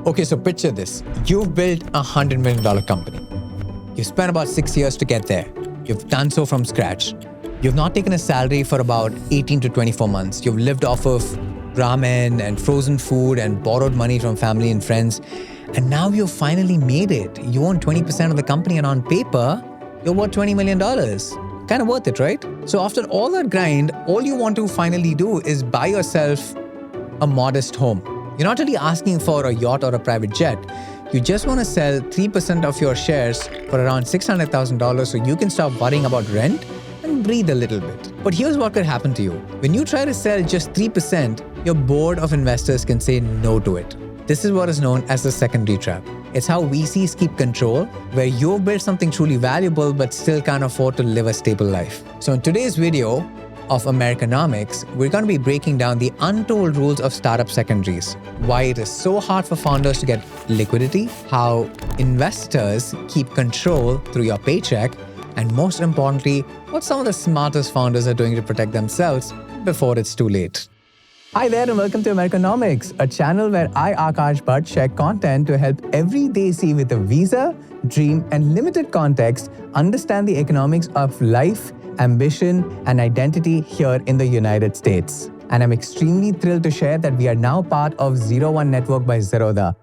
Okay, so picture this. You've built a $100 million company. You've spent about 6 years to get there. You've done so from scratch. You've not taken a salary for about 18 to 24 months. You've lived off of ramen and frozen food and borrowed money from family and friends. And now you've finally made it. You own 20% of the company, and on paper, you're worth $20 million. Kind of worth it, right? So after all that grind, all you want to finally do is buy yourself a modest home. You're not really asking for a yacht or a private jet. You just want to sell 3% of your shares for around $600,000 so you can stop worrying about rent and breathe a little bit. But here's what could happen to you. When you try to sell just 3%, your board of investors can say no to it. This is what is known as the secondary trap. It's how VCs keep control, where you've built something truly valuable but still can't afford to live a stable life. So in today's video of Americanomics, we're going to be breaking down the untold rules of startup secondaries, why it is so hard for founders to get liquidity, how investors keep control through your paycheck, and most importantly, what some of the smartest founders are doing to protect themselves before it's too late. Hi there and welcome to Americanomics, a channel where I, Akash Bhatt, share content to help everyday C with a visa, dream, and limited context understand the economics of life, ambition, and identity here in the United States. And I'm extremely thrilled to share that we are now part of 01 Network by Zerodha.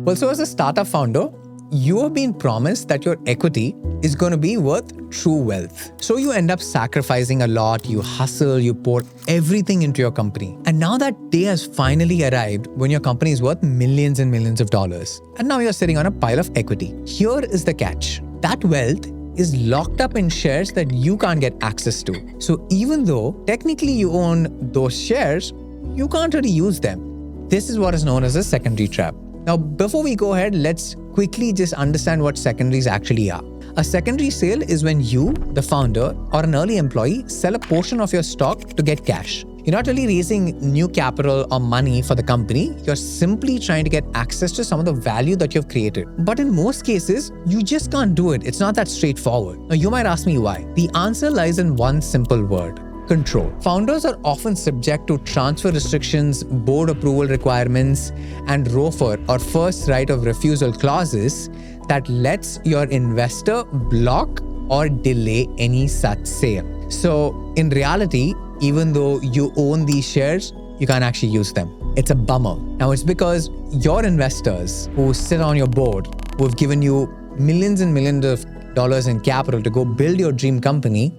Well, so as a startup founder, you have been promised that your equity is going to be worth true wealth. So you end up sacrificing a lot, you hustle, you pour everything into your company. And now that day has finally arrived when your company is worth millions and millions of dollars. And now you're sitting on a pile of equity. Here is the catch. That wealth is locked up in shares that you can't get access to. So even though technically you own those shares, you can't really use them. This is what is known as a secondary trap. Now, before we go ahead, let's quickly just understand what secondaries actually are. A secondary sale is when you, the founder, or an early employee, sell a portion of your stock to get cash. You're not really raising new capital or money for the company. You're simply trying to get access to some of the value that you've created. But in most cases, you just can't do it. It's not that straightforward. Now, you might ask me why. The answer lies in one simple word: control. Founders are often subject to transfer restrictions, board approval requirements, and ROFR, or first right of refusal clauses, that lets your investor block or delay any such sale. So in reality, even though you own these shares, you can't actually use them. It's a bummer. Now it's because your investors who sit on your board, who have given you millions and millions of dollars in capital to go build your dream company,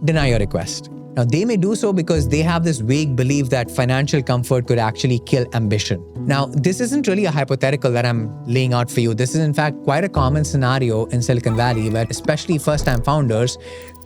deny your request. Now, they may do so because they have this vague belief that financial comfort could actually kill ambition. Now, this isn't really a hypothetical that I'm laying out for you. This is in fact quite a common scenario in Silicon Valley, where especially first-time founders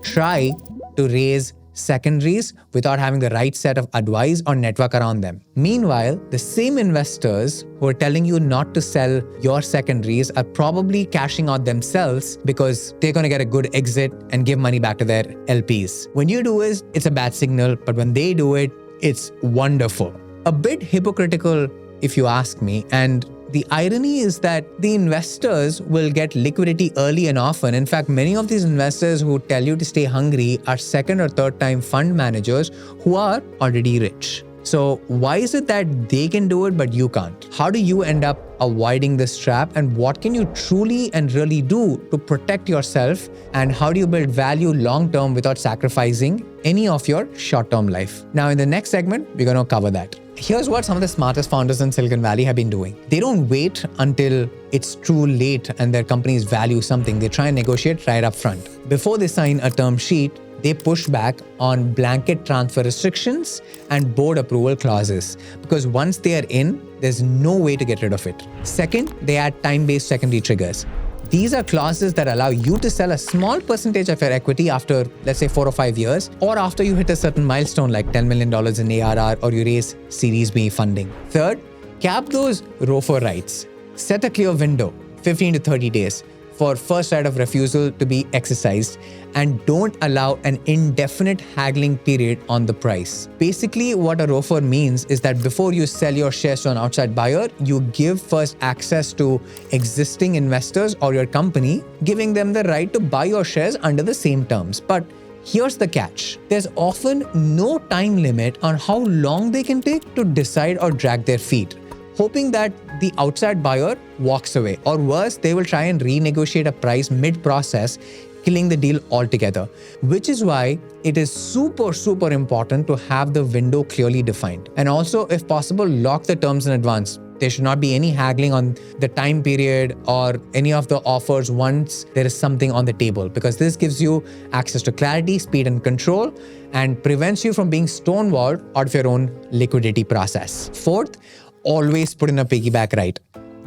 try to raise secondaries without having the right set of advice or network around them. Meanwhile, the same investors who are telling you not to sell your secondaries are probably cashing out themselves because they're going to get a good exit and give money back to their LPs. When you do it, it's a bad signal, but when they do it, it's wonderful. A bit hypocritical, if you ask me, and the irony is that the investors will get liquidity early and often. In fact, many of these investors who tell you to stay hungry are second or third time fund managers who are already rich. So why is it that they can do it but you can't? How do you end up avoiding this trap, and what can you truly and really do to protect yourself, and how do you build value long term without sacrificing any of your short term life? Now in the next segment, we're going to cover that. Here's what some of the smartest founders in Silicon Valley have been doing. They don't wait until it's too late and their companies value something. They try and negotiate right up front. Before they sign a term sheet, they push back on blanket transfer restrictions and board approval clauses, because once they are in, there's no way to get rid of it. Second, they add time-based secondary triggers. These are clauses that allow you to sell a small percentage of your equity after, let's say, 4 or 5 years, or after you hit a certain milestone like $10 million in ARR, or you raise Series B funding. Third, cap those ROFR rights. Set a clear window, 15 to 30 days, for first right of refusal to be exercised, and don't allow an indefinite haggling period on the price. Basically, what a ROFR means is that before you sell your shares to an outside buyer, you give first access to existing investors or your company, giving them the right to buy your shares under the same terms. But Here's the catch. There's often no time limit on how long they can take to decide or drag their feet, hoping that the outside buyer walks away. Or worse, they will try and renegotiate a price mid-process, killing the deal altogether. Which is why it is super important to have the window clearly defined. And also, if possible, lock the terms in advance. There should not be any haggling on the time period or any of the offers once there is something on the table, because this gives you access to clarity, speed, and control, and prevents you from being stonewalled out of your own liquidity process. Fourth, always put in a piggyback right.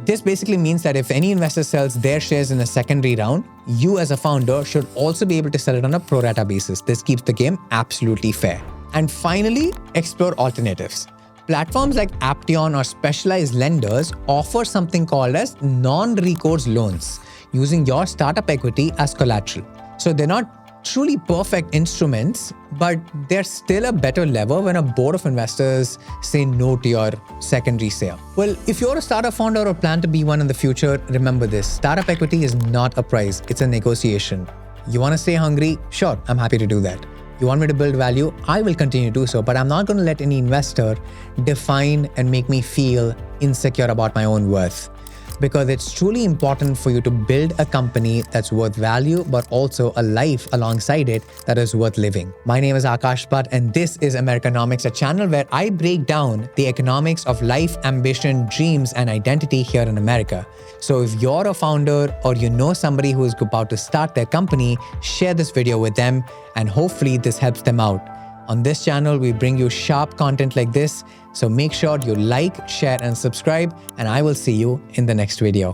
This basically means that if any investor sells their shares in a secondary round, you as a founder should also be able to sell it on a pro rata basis. This keeps the game absolutely fair. And finally, explore alternatives. Platforms like Aption or specialized lenders offer something called as non-recourse loans, using your startup equity as collateral. So they're not truly perfect instruments, but they're still a better lever when a board of investors say no to your secondary sale. Well, if you're a startup founder or plan to be one in the future, remember this: startup equity is not a prize, it's a negotiation. You want to stay hungry? Sure, I'm happy to do that. You want me to build value? I will continue to do so, but I'm not going to let any investor define and make me feel insecure about my own worth. Because it's truly important for you to build a company that's worth value, but also a life alongside it that is worth living. My name is Akash Bhatt, and this is Americanomics, a channel where I break down the economics of life, ambition, dreams, and identity here in America. So if you're a founder or you know somebody who is about to start their company, share this video with them, and hopefully this helps them out. On this channel, we bring you sharp content like this, so make sure you like, share, and subscribe, and I will see you in the next video.